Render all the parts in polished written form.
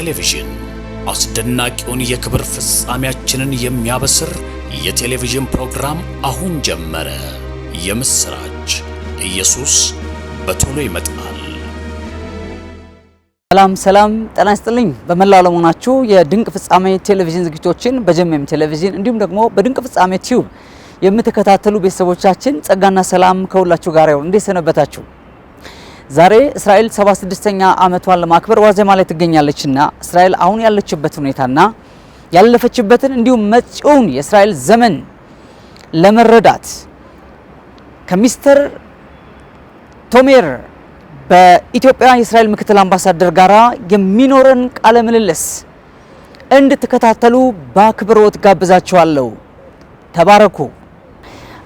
ቴሌቪዥን አስደናቂውን የክብር ፍጻሜያችንን የሚያበስር የቴሌቪዥን ፕሮግራም አሁን ጀመረ። የምስራች! ኢየሱስ በቶሎ ይመጣል። ሰላም ጤና ይስጥልኝ። በመላው ዓለም ሆናችሁ የድንቅ ፍጻሜ ቴሌቪዥን ዝግጅቶችን በጀመም ቴሌቪዥን እንዲሁም ደግሞ በድንቅ ፍጻሜ ቲዩብ የምትከታተሉ ቤተሰቦቻችን ጸጋና ሰላም ከሁላችሁ ጋር ይሁን። እንዴት ሰነበታችሁ? ዛሬ እስራኤል 76ኛ ዓመቷን ለማክበር ዋዜማ ላይ ትገኛለችና እስራኤል አሁን ያለችበት ሁኔታና ያለፈችበትን እንዲሁም መጪውን የእስራኤል ዘመን ለመረዳት ከሚስተር ቶሜር በኢትዮጵያ የእስራኤል ምክትል አምባሳደር ጋራ የሚኖረን ቃለ ምልልስ እንድትከታተሉ በአክብሮት ጋብዛችኋለሁ። ተባረኩ።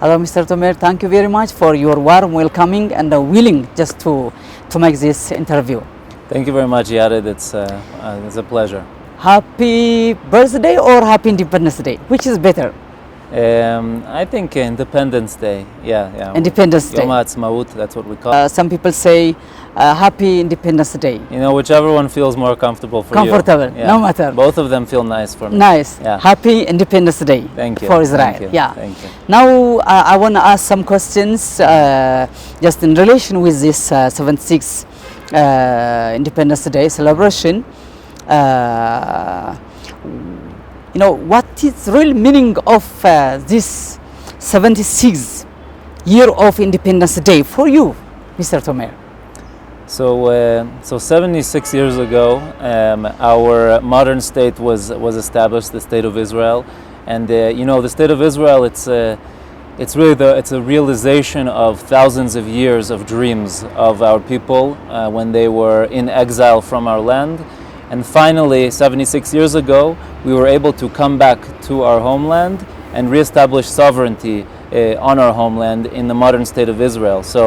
Hello Mr. Tomer, thank you very much for your warm welcoming and willing just to make this interview. Thank you very much, Yared. It's a pleasure. Happy birthday or happy Independence Day? Which is better? I think Independence Day. Yeah. Independence Day. Yom HaAtzmaut, that's what we call it. Some people say happy Independence Day. You know, whichever one feels more comfortable for Comfortable, you. no matter. Both of them feel nice for me. Nice. Yeah. Happy Independence Day. Thank you. For Israel. Thank you. Yeah. Thank you. Now I want to ask some questions just in relation with this 76 Independence Day celebration. You know, what is the real meaning of this 76 year of Independence Day for you, Mr. Tomer? So 76 years ago, our modern state was established, the state of Israel, and you know, the state of Israel, it's really it's a realization of thousands of years of dreams of our people when they were in exile from our land. And finally, 76 years ago, we were able to come back to our homeland and reestablish sovereignty on our homeland in the modern state of Israel. So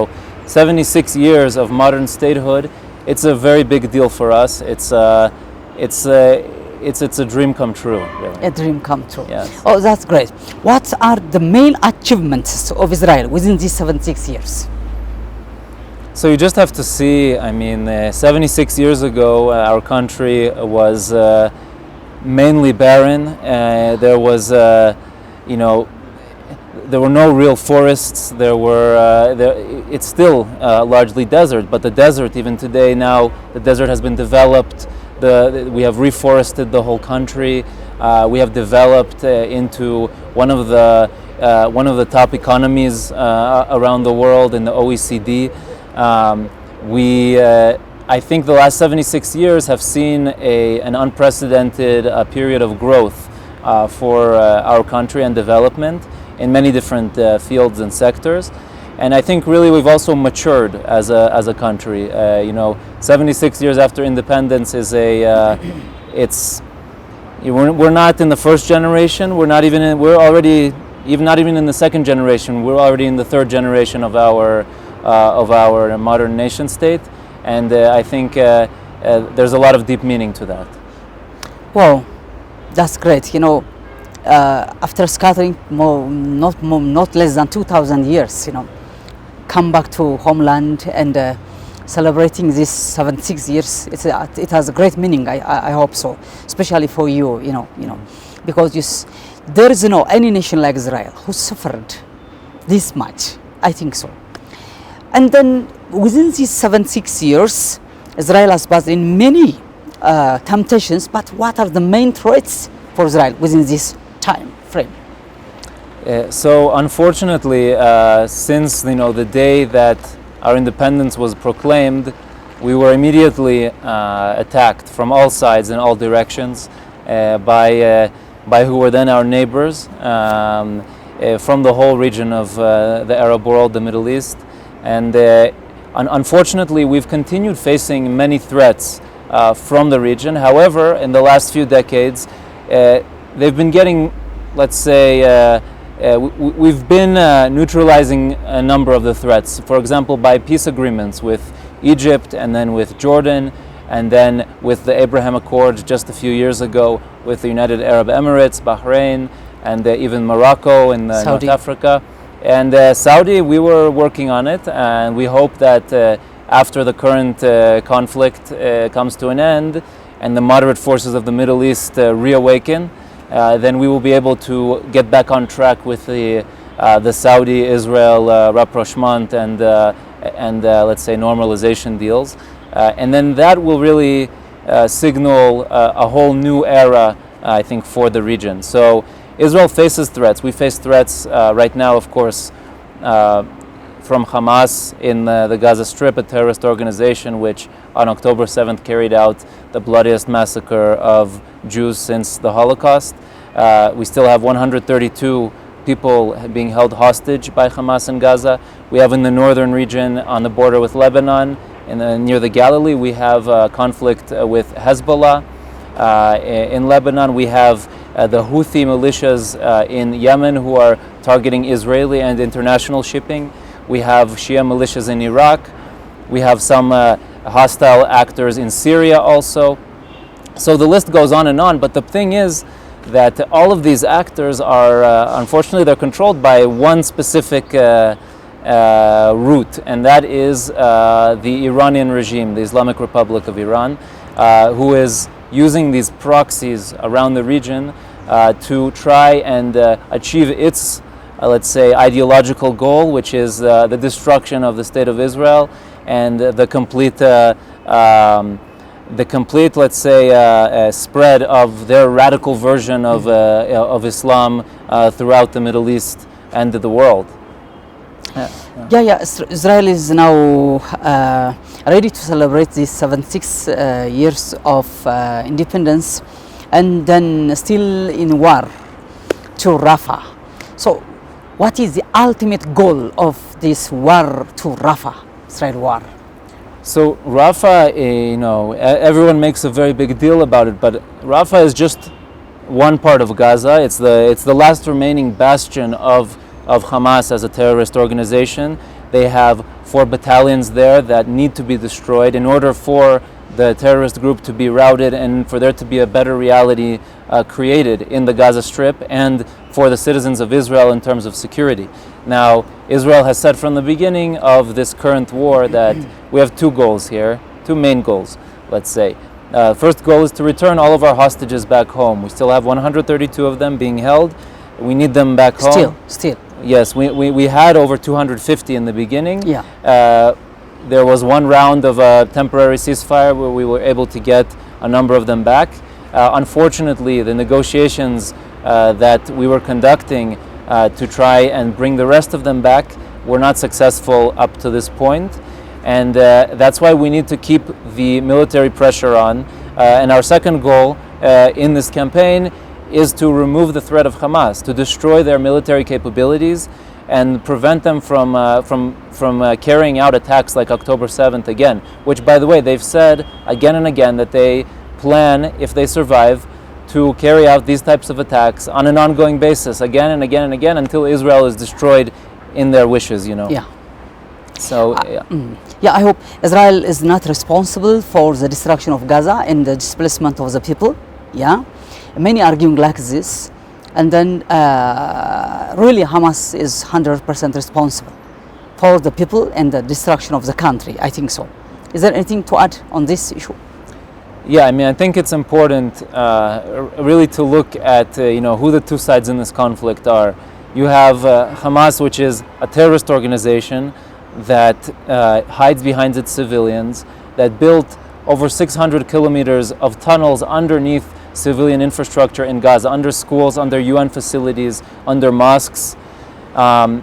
76 years of modern statehood, it's a very big deal for us. It's a dream come true, really. A dream come true. Yes. Oh, that's great. What are the main achievements of Israel within these 76 years? So you just have to see, I mean, 76 years ago, our country was mainly barren. There was, you know, there were no real forests. It's still largely desert, but the desert, even today now, the desert has been developed. We have reforested the whole country. We have developed into one of the top economies around the world in the OECD. I think the last 76 years have seen an unprecedented period of growth for our country and development in many different fields and sectors. And I think really we've also matured as a country. You know, 76 years after independence is we're not in the first generation. We're not even in the second generation. We're already in the third generation of our modern nation state, and I think there's a lot of deep meaning to that. Wow, that's great. You know, after scattering not less than 2,000 years, you know, come back to homeland and celebrating this 76 years, it has a great meaning. I hope so, especially for you. You know, because there is no any nation like Israel who suffered this much. I think so. And then within these 76 years, Israel has passed in many temptations, but what are the main threats for Israel within this time frame? So unfortunately, since the day that our independence was proclaimed, we were immediately attacked from all sides in all directions by who were then our neighbors from the whole region of the Arab world, the Middle East. And unfortunately, we've continued facing many threats from the region. However, in the last few decades, they've been getting, let's say, we've been neutralizing a number of the threats. For example, by peace agreements with Egypt and then with Jordan, and then with the Abraham Accords just a few years ago with the United Arab Emirates, Bahrain, and even Morocco in North Africa. And Saudi, we were working on it, and we hope that after the current conflict comes to an end, and the moderate forces of the Middle East reawaken, then we will be able to get back on track with the Saudi-Israel rapprochement and let's say normalization deals, and then that will really signal a whole new era, I think, for the region. So Israel faces threats. We face threats right now, of course, from Hamas in the Gaza Strip, a terrorist organization which on October 7th carried out the bloodiest massacre of Jews since the Holocaust. We still have 132 people being held hostage by Hamas in Gaza. We have in the northern region on the border with Lebanon, near the Galilee, we have conflict with Hezbollah. In Lebanon, we have the Houthi militias in Yemen who are targeting Israeli and international shipping. We have Shia militias in Iraq. We have some hostile actors in Syria also. So the list goes on, but the thing is that all of these actors are, unfortunately, they're controlled by one specific route, and that is the Iranian regime, the Islamic Republic of Iran, who is using these proxies around the region to try and achieve its, let's say, ideological goal, which is the destruction of the State of Israel and the complete, let's say, spread of their radical version of Islam throughout the Middle East and the world. Israel is now ready to celebrate these 76 years of independence, and then still in war to Rafah. So what is the ultimate goal of this war to Rafah, Israel war? So Rafah, everyone makes a very big deal about it, but Rafah is just one part of Gaza. It's the last remaining bastion of Hamas as a terrorist organization. They have 4 battalions there that need to be destroyed in order for the terrorist group to be routed and for there to be a better reality created in the Gaza Strip and for the citizens of Israel in terms of security. Now, Israel has said from the beginning of this current war that we have 2 goals here, 2 main goals, let's say. First goal is to return all of our hostages back home. We still have 132 of them being held. We need them back home. Still. Yes, we had over 250 in the beginning. Yeah. There was one round of a temporary ceasefire where we were able to get a number of them back. Unfortunately, the negotiations that we were conducting to try and bring the rest of them back were not successful up to this point. And that's why we need to keep the military pressure on. And our second goal in this campaign is to remove the threat of Hamas, to destroy their military capabilities and prevent them from carrying out attacks like October 7th again, which, by the way, they've said again and again that they plan, if they survive, to carry out these types of attacks on an ongoing basis again and again and again until Israel is destroyed in their wishes, Yeah. So, I hope Israel is not responsible for the destruction of Gaza and the displacement of the people. Yeah. Many arguing like this, and then really Hamas is 100% responsible for the people and the destruction of the country. I think so. Is there anything to add on this issue? Yeah, I mean, I think it's important really to look at who the 2 sides in this conflict are. You have Hamas, which is a terrorist organization that hides behind its civilians, that built over 600 kilometers of tunnels underneath civilian infrastructure in Gaza, under schools, under UN facilities, under mosques, and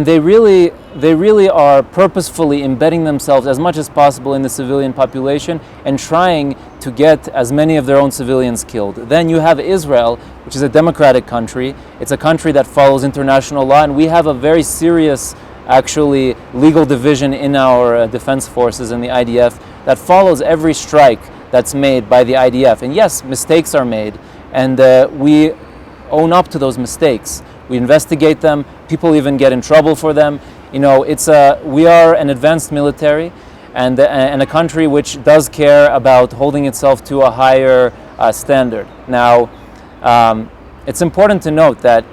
they really are purposefully embedding themselves as much as possible in the civilian population and trying to get as many of their own civilians killed. Then you have Israel, which is a democratic country. It's a country that follows international law, and we have a very serious, actually, legal division in our defense forces and the IDF that follows every strike that's made by the IDF. And yes, mistakes are made, and we own up to those mistakes. We investigate them. People even get in trouble for them. We are an advanced military and a country which does care about holding itself to a higher standard. Now, it's important to note that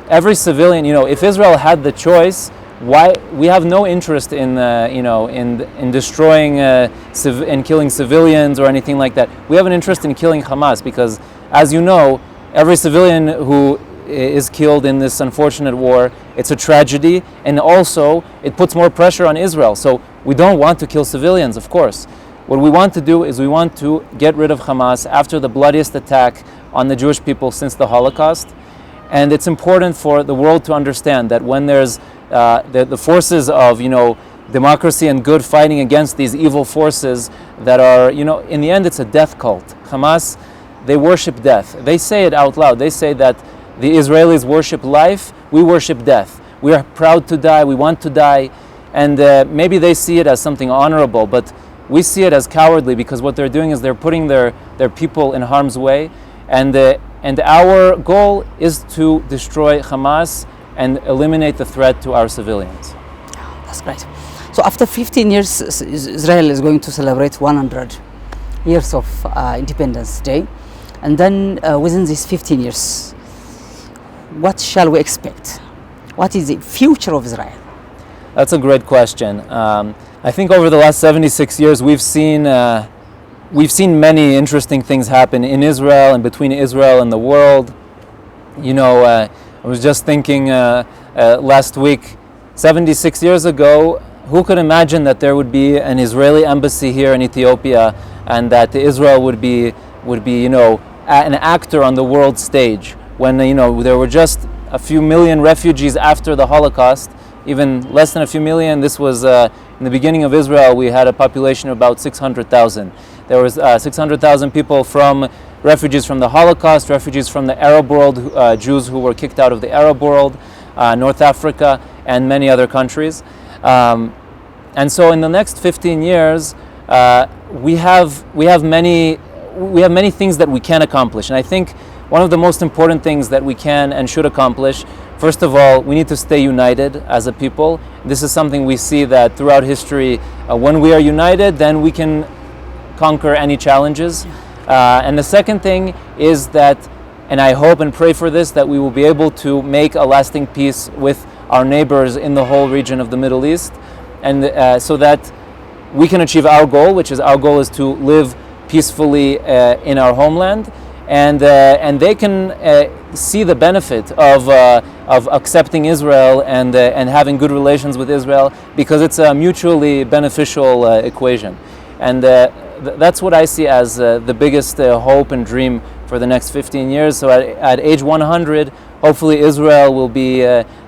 every civilian, if Israel had the choice, why we have no interest in in destroying and killing civilians or anything like that. We have an interest in killing Hamas because, as you know, every civilian who is killed in this unfortunate war, it's a tragedy, and also it puts more pressure on Israel. So we don't want to kill civilians, of course. What we want to do is we want to get rid of Hamas after the bloodiest attack on the Jewish people since the Holocaust. And it's important for the world to understand that when there's the forces of democracy and good fighting against these evil forces that are, in the end it's a death cult. Hamas, they worship death. They say it out loud. They say that the Israelis worship life, we worship death. We are proud to die, we want to die. And maybe they see it as something honorable, but we see it as cowardly because what they're doing is they're putting their people in harm's way. And our goal is to destroy Hamas and eliminate the threat to our civilians. That's great. So after 15 years, Israel is going to celebrate 100 years of Independence Day. And then within these 15 years, what shall we expect? What is the future of Israel? That's a great question. I think over the last 76 years, we've seen many interesting things happen in Israel and between Israel and the world. I was just thinking last week, 76 years ago, who could imagine that there would be an Israeli embassy here in Ethiopia and that Israel would be an actor on the world stage when there were just a few million refugees after the Holocaust, even less than a few million. This was in the beginning of Israel, we had a population of about 600,000. There was 600,000 people from refugees from the Holocaust, refugees from the Arab world, Jews who were kicked out of the Arab world, North Africa, and many other countries. And so in the next 15 years, we have many things that we can accomplish. And I think one of the most important things that we can and should accomplish, first of all, we need to stay united as a people. This is something we see that throughout history, when we are united, then we can conquer any challenges. And the second thing is that, and I hope and pray for this, that we will be able to make a lasting peace with our neighbors in the whole region of the Middle East, and so that we can achieve our goal, which is our goal is to live peacefully in our homeland, and they can see the benefit of accepting Israel and having good relations with Israel, because it's a mutually beneficial equation. And that's what I see as the biggest hope and dream for the next 15 years. So at age 100, hopefully Israel will be,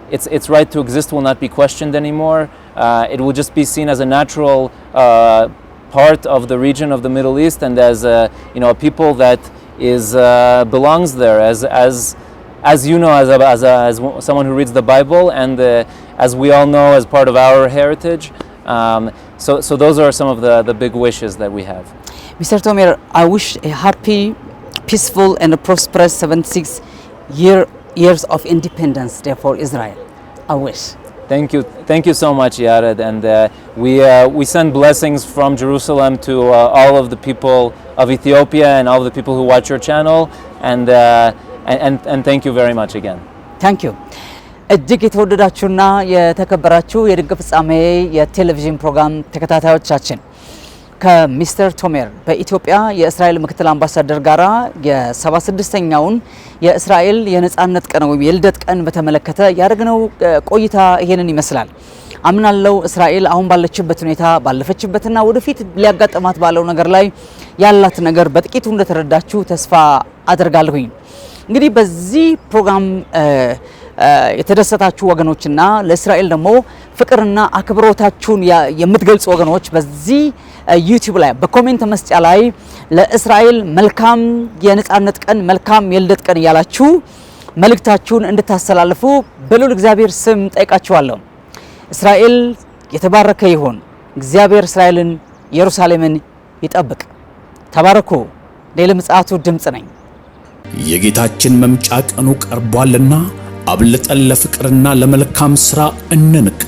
its right to exist will not be questioned anymore. It will just be seen as a natural part of the region of the Middle East, and as a people that belongs there, as you know, as someone who reads the Bible, and as we all know, as part of our heritage. So those are some of the big wishes that we have. Mr. Tomer, I wish a happy, peaceful and a prosperous 76 years of Independence Day for Israel. I wish. Thank you so much, Yared, and we send blessings from Jerusalem to all of the people of Ethiopia and all of the people who watch your channel, and thank you very much again. Thank you. እጅግ የተወደዳችሁና የተከበራችሁ የድንቅ ፍጻሜ የቴሌቪዥን ፕሮግራም ተከታታዮቻችን ከሚስተር ቶሜር በኢትዮጵያ የእስራኤል ምክትል አምባሳደር ጋራ የ76ኛውን የእስራኤል የነጻነት ቀን ወይም የልደት ቀን በተመለከተ ያደረግነው ቆይታ ይሄንን ይመስላል። አምናለው እስራኤል አሁን ባለችበት ሁኔታ ባለፈችበትና ወደፊት ሊያጋጥማት ባለው ነገር ላይ ያላት ነገር በጥቂቱ እንደተረዳችሁ ተስፋ አደርጋለሁኝ። እንግዲህ በዚህ ፕሮግራም የተደሰታችሁ ወገኖችና ለእስራኤል ደግሞ ፍቅርና አክብሮታችሁን የምትገልጹ ወገኖች በዚህ ዩቲዩብ ላይ በኮሜንት መስጫ ላይ ለእስራኤል መልካም የነጻነት ቀን መልካም የልደት ቀን እያላችሁ መልእክታችሁን እንድታስተላልፉ በልዑል እግዚአብሔር ስም ጠይቃችኋለሁ። እስራኤል የተባረከ ይሁን። እግዚአብሔር እስራኤልን ኢየሩሳሌምን ይጠብቅ። ተባረኩ። ለምጽአቱ ድምጽ ነኝ። የጌታችን መምጫ ቀኑ ቀርቧልና አብልጠን ለፍቅርና ለመልካም ሥራ እንንቃ።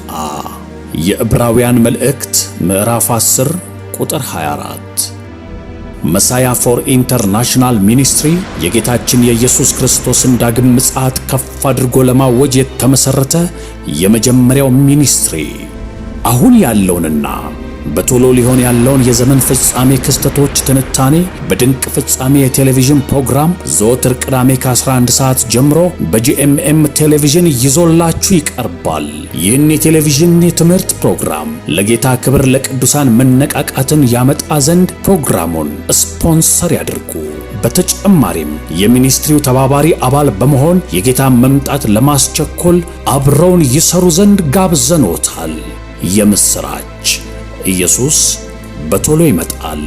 የዕብራውያን መልእክት ምዕራፍ 10 ቁጥር 24። መሳያ ፎር ኢንተርናሽናል ሚኒስትሪ የጌታችን የኢየሱስ ክርስቶስን ዳግም ምጽአት ከፍ አድርጎ ለማወጅ የተመሰረተ የመጀመሪያው ሚኒስትሪ አሁን ያለውንና በቶሎ ሊሆን ያለውን የዘመን ፍጻሜ ክስተቶች ትንታኔ በድንቅ ፍጻሜ የቴሌቪዥን ፕሮግራም ዘወትር ቅዳሜ ከ11 ሰዓት ጀምሮ በጂኤምኤም ቴሌቪዥን ይዞላችሁ ይቀርባል። ይህን የቴሌቪዥን የትምህርት ፕሮግራም ለጌታ ክብር ለቅዱሳን መነቃቃትን ያመጣ ዘንድ ፕሮግራሙን ስፖንሰር ያድርጉ። በተጨማሪም የሚኒስትሪው ተባባሪ አባል በመሆን የጌታን መምጣት ለማስቸኮል አብረውን ይሰሩ ዘንድ ጋብዘኖታል። የምስራች ኢየሱስ በቶሎ ይመጣል።